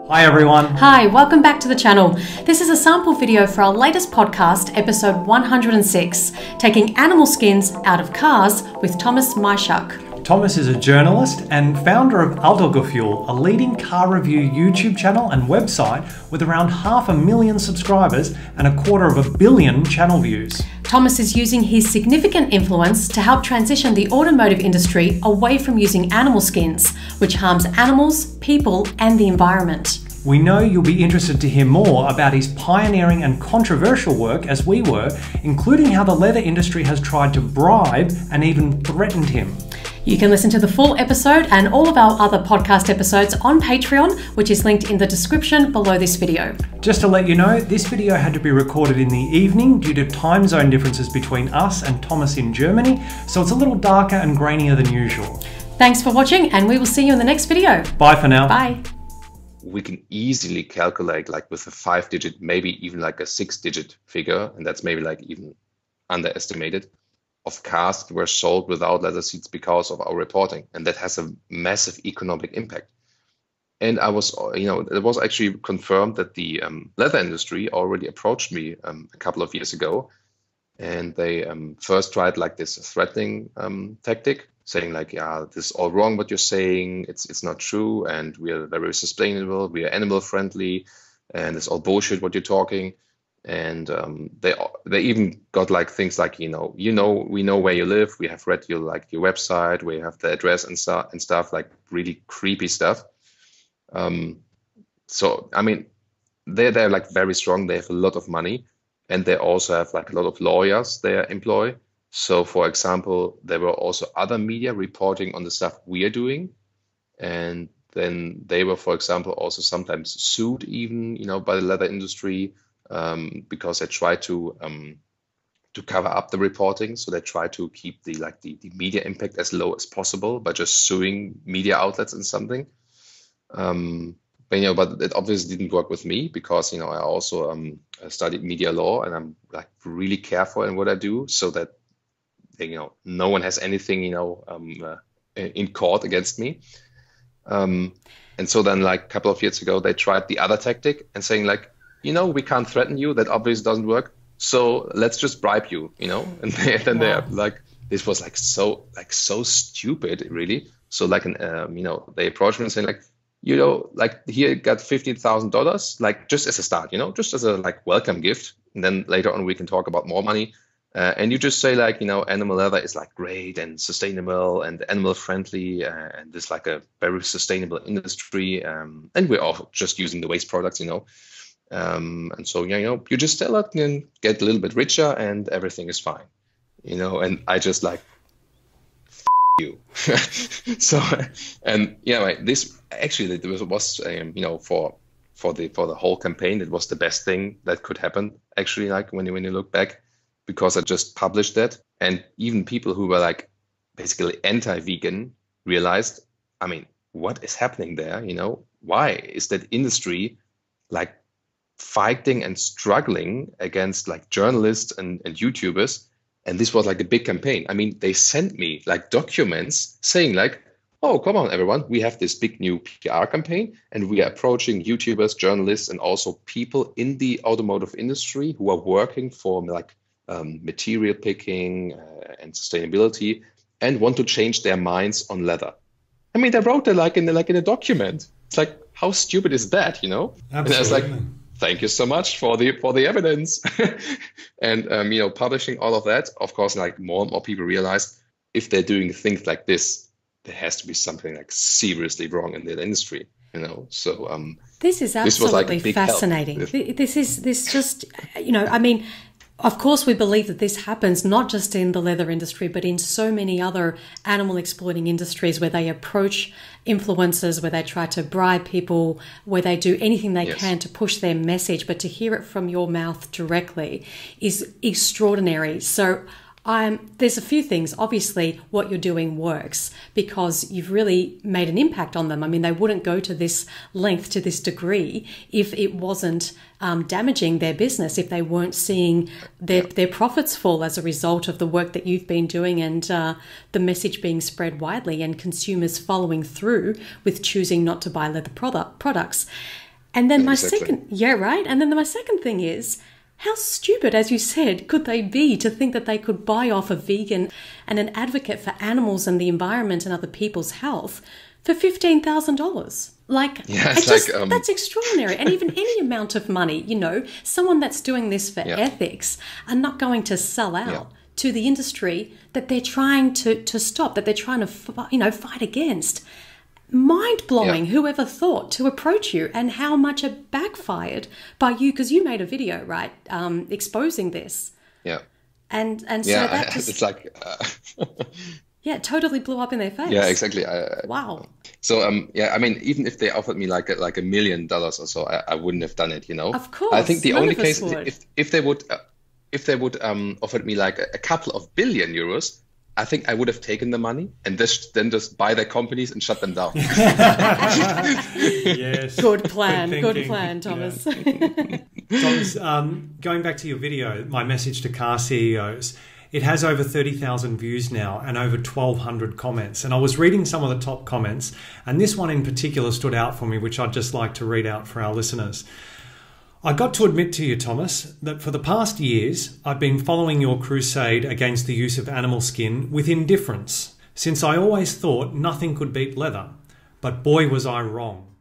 Hi everyone. Hi, welcome back to the channel. This is a sample video for our latest podcast, episode 106, taking animal skins out of cars with Thomas Majchrzak. Thomas is a journalist and founder of Autogefühl, a leading car review YouTube channel and website with around 500,000 subscribers and 250 million channel views. Thomas is using his significant influence to help transition the automotive industry away from using animal skins, which harms animals, people, and the environment. We know you'll be interested to hear more about his pioneering and controversial work as we were, including how the leather industry has tried to bribe and even threatened him. You can listen to the full episode and all of our other podcast episodes on Patreon, which is linked in the description below this video. Just to let you know, this video had to be recorded in the evening due to time zone differences between us and Thomas in Germany, so it's a little darker and grainier than usual. Thanks for watching, and we will see you in the next video. Bye for now. Bye. We can easily calculate like with a 5-digit, maybe even like a 6-digit figure, and that's maybe like even underestimated, of cars that were sold without leather seats because of our reporting. And that has a massive economic impact. And I was, it was actually confirmed that the leather industry already approached me a couple of years ago. And they first tried like this threatening tactic, saying like, yeah, this is all wrong what you're saying, it's not true, and we are very sustainable, we are animal friendly, and it's all bullshit what you're talking. And they even got like things like, we know where you live, we have read your website, we have the address and stuff, like really creepy stuff. So I mean, they're like very strong, they have a lot of money, and they also have like a lot of lawyers they employ. So for example, there were also other media reporting on the stuff we are doing, and then they were, for example, also sometimes sued even, by the leather industry. Because they try to cover up the reporting, so they try to keep the media impact as low as possible by just suing media outlets and something. But it obviously didn't work with me because I also studied media law, and I'm like really careful in what I do, so that no one has anything in court against me. And so then like a couple of years ago, they tried the other tactic and saying like, we can't threaten you. That obviously doesn't work. So let's just bribe you, And then they're like, this was like so stupid, really. So like, they approached me and saying like, here got $15,000, like just as a start, just as a welcome gift. And then later on, we can talk about more money. And you just say like, animal leather is like great and sustainable and animal friendly, and it's like a very sustainable industry. And we're all just using the waste products, and so you just sell it and get a little bit richer and everything is fine, and I just like you. So and this actually was for the whole campaign, it was the best thing that could happen actually, like when you look back, because I just published that, and even people who were like basically anti-vegan realized, I mean, what is happening there? Why is that industry like fighting and struggling against like journalists and YouTubers? And this was like a big campaign. I mean, they sent me like documents saying like, oh, come on, everyone, we have this big new PR campaign, and we are approaching YouTubers, journalists, and also people in the automotive industry who are working for like material picking and sustainability, and want to change their minds on leather. I mean, they wrote it like in a document. It's like, how stupid is that, Absolutely. And I was like, thank you so much for the evidence. And publishing all of that, of course, like more and more people realize if they're doing things like this, there has to be something like seriously wrong in the industry. So this is absolutely fascinating. This just I mean, of course, we believe that this happens not just in the leather industry, but in so many other animal exploiting industries where they approach influencers, where they try to bribe people, where they do anything they can to push their message. But to hear it from your mouth directly is extraordinary. So there's a few things. Obviously, what you're doing works because you've really made an impact on them. I mean, they wouldn't go to this length, to this degree, if it wasn't damaging their business, if they weren't seeing their profits fall as a result of the work that you've been doing and the message being spread widely and consumers following through with choosing not to buy leather products. And then my second thing is, how stupid, as you said, could they be to think that they could buy off a vegan and an advocate for animals and the environment and other people's health for $15,000? That's extraordinary. And even any amount of money, you know, someone that's doing this for ethics are not going to sell out to the industry that they're trying to stop, that they're trying to, fight against. Mind-blowing, whoever thought to approach you, and how much it backfired by you, because you made a video, right, exposing this. Yeah. And so that just... It's like... it totally blew up in their face. Yeah, exactly. Wow. So, I mean, even if they offered me like $1 million or so, I wouldn't have done it, you know? Of course. I think the only case, if they would offer me like a couple of billion euros, I think I would have taken the money and then just buy their companies and shut them down. Yes. Good plan, Thomas. Yeah. Thomas, going back to your video, my message to car CEOs, it has over 30,000 views now and over 1,200 comments. And I was reading some of the top comments, and this one in particular stood out for me, which I'd just like to read out for our listeners. I got to admit to you, Thomas, that for the past years, I've been following your crusade against the use of animal skin with indifference, since I always thought nothing could beat leather. But boy, was I wrong.